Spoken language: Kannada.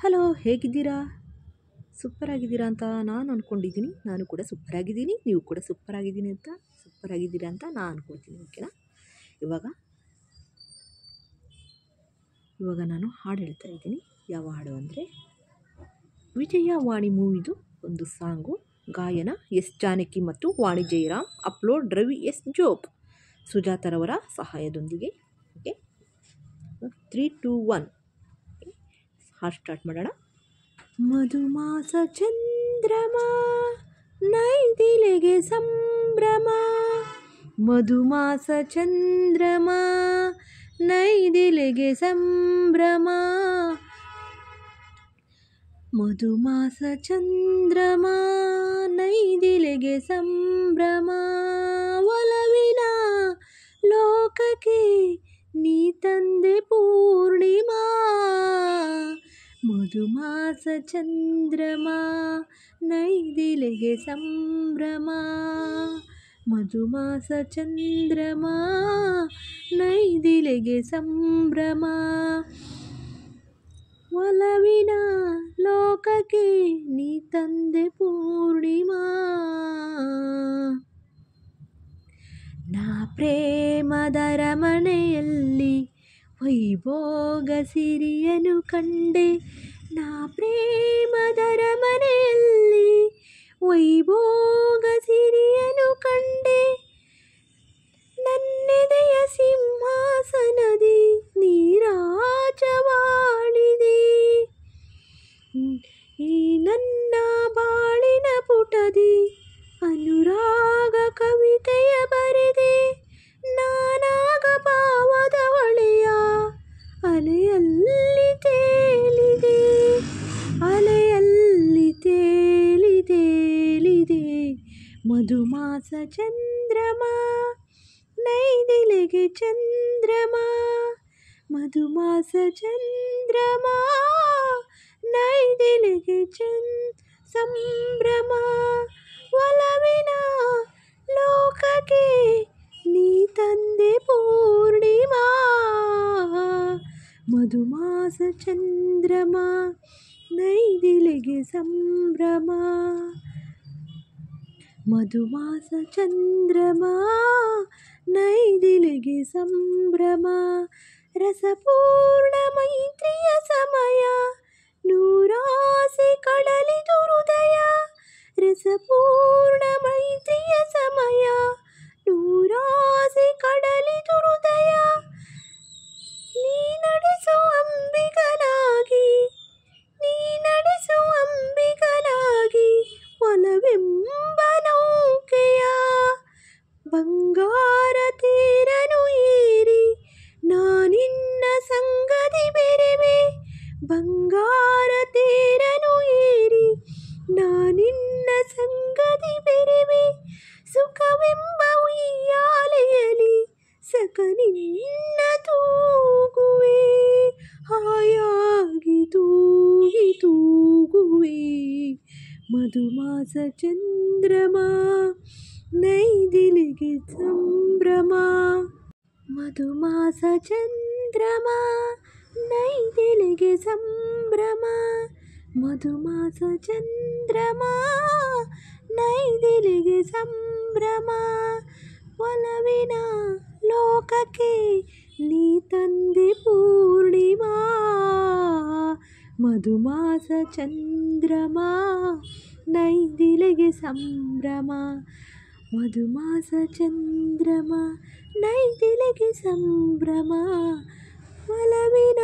ಹಲೋ, ಹೇಗಿದ್ದೀರಾ? ಸೂಪರಾಗಿದ್ದೀರಾ ಅಂತ ನಾನು ಅಂದ್ಕೊಂಡಿದ್ದೀನಿ. ನಾನು ಕೂಡ ಸೂಪರಾಗಿದ್ದೀನಿ, ನೀವು ಕೂಡ ಸೂಪರಾಗಿದ್ದೀರಾ ಅಂತ ನಾನು ಅಂದ್ಕೊಳ್ತೀನಿ. ಓಕೆನಾ? ಇವಾಗ ನಾನು ಹಾಡು ಹೇಳ್ತಾ ಇದ್ದೀನಿ. ಯಾವ ಹಾಡು ಅಂದರೆ ವಿಜಯವಾಣಿ ಮೂವಿದು ಒಂದು ಸಾಂಗು. ಗಾಯನ ಎಸ್ ಜಾನಕಿ ಮತ್ತು ವಾಣಿ ಜಯರಾಮ್. Upload Ravi S Jog. ಸುಜಾತರವರ ಸಹಾಯದೊಂದಿಗೆ. ಓಕೆ, 3, 2, 1 ಹಾಡು ಸ್ಟಾರ್ಟ್ ಮಾಡೋಣ. ಮಧುಮಾಸ ಚಂದ್ರಮ ನೈದಿಲೆಗೆ ಸಂಭ್ರಮ. ಮಧುಮಾಸ ಚಂದ್ರಮ ನೈದಿಲೆಗೆ ಸಂಭ್ರಮ. ಮಧುಮಾಸ ಚಂದ್ರಮ ನೈದಿಲೆಗೆ ಸಂಭ್ರಮ. ಒಲವಿನ ಲೋಕಕ್ಕೆ ನೀ ತಂದೆ ಪೂರ್ಣಿಮಾ. ಮಧುಮಾಸ ಚಂದ್ರಮ ನೈದಿಲೆಗೆ ಸಂಭ್ರಮ. ಮಧುಮಾಸ ಚಂದ್ರಮ ನೈದಿಲೆಗೆ ಸಂಭ್ರಮ. ಒಲವಿನ ಲೋಕಕ್ಕೆ ನೀ ತಂದೆ ಪೂರ್ಣಿಮಾ. ನಾ ಪ್ರೇಮದರ ಮನೆಯಲ್ಲಿ ವೈಭೋಗ ಸಿರಿಯನು ಕಂಡೆ. ನಾ ಪ್ರೇಮದರ ಮನೆಯಲ್ಲಿ ವೈಭೋಗ ಸಿರಿಯನು ಕಂಡೆ. ನನ್ನೆದೆಯ ಸಿಂಹಾಸನದಿ ನೀರಾಜವಾಳಿದೆ. ಈ ನನ್ನ ಬಾಳಿನ ಪುಟದಿ ಅನುರಾಗ ಕವಿತೆಯ ಬರೆದೆ. ನಾನಾಗ ಭಾವದ ಹೊಳೆಯ ಅಲೆಯಲ್ಲಿ ತೇಲಿದೆ. ಅಲೆಯಲ್ಲಿ ತೇಲಿದೆ. ಮಧುಮಾಸ ಚಂದ್ರಮ ನೈದಿಲೆಗೆ ಚಂದ್ರಮ. ಮಧುಮಾಸ ಚಂದ್ರಮ ನೈದಿಲೆಗೆ ಸಂಭ್ರಮ. ಒಲವಿನ ಲೋಕಕ್ಕೆ ನೀ ತಂದೆ ಪೂರ್ಣಿಮಾ. ಮಧುಮಾಸ ಚಂದ್ರಮ ನೈದಿಲೆಗೆ ಸಂಭ್ರಮ. ಮಧುಮಾಸ ಚಂದ್ರಮ ನೈದಿಲೆಗೆ ಸಂಭ್ರಮ. ರಸಪೂರ್ಣ ಮೈತ್ರಿಯ ಸಮಯ ನೂರಾಸೆ ಕಡಲಿದು ಹೃದಯ. ರಸಪೂರ್ಣ ಮೈತ್ರಿಯ ಸಮಯ ನೂರಾಸೆ ಕಡಲಿದು ಹೃದಯ. ನೀ ನಡೆಸು ಅಂಬಿಗನಾಗಿ, ನೀ ನಡೆಸು ಅಂಬಿಗನಾಗಿ ಒಲವೆಂಬ ನೌಕೆಯ. ಬಂಗಾರ ತೀರನು ಏರಿ ನಾನಿನ್ನ ಸಂಗದಿ ಬೆರೆವೆ. ಬಂಗಾರ ತೀರನು ಏರಿ ನಾನಿನ್ನ ಸಂಗದಿ ಬೆರೆವೆ. ಸುಖವೆಂಬ ಉಯ್ಯಾಲೆಯಲಿ ಸಕ ನಿನ್ನ ತೂಗುವೆ. ಹಾಯಾಗಿ ತೂಗುವೆ. ಮಧುಮಾಸ ಚಂದ್ರಮ ನೈದಿಲೆಗೆ ಸಂಭ್ರಮ. ಮಧುಮಾಸ ಚಂದ್ರಮ ನೈದಿಲೆಗೆ ಸಂಭ್ರಮ. ಮಧುಮಾಸ ಚಂದ್ರಮ ನೈದಿಲೆಗೆ ಸಂಭ್ರಮ. ಒಲವಿನ ಲೋಕಕ್ಕೆ ನೀ ತಂದೆ ಪೂರ್ಣಿಮಾ. ಮಧುಮಾಸ ಚಂದ್ರಮ ನೈದಿಲೆಗೆ ಸಂಭ್ರಮ. ಮಧುಮಾಸ ಚಂದ್ರಮ ನೈದಿಲೆಗೆ ಸಂಭ್ರಮ. ಒಲವಿನ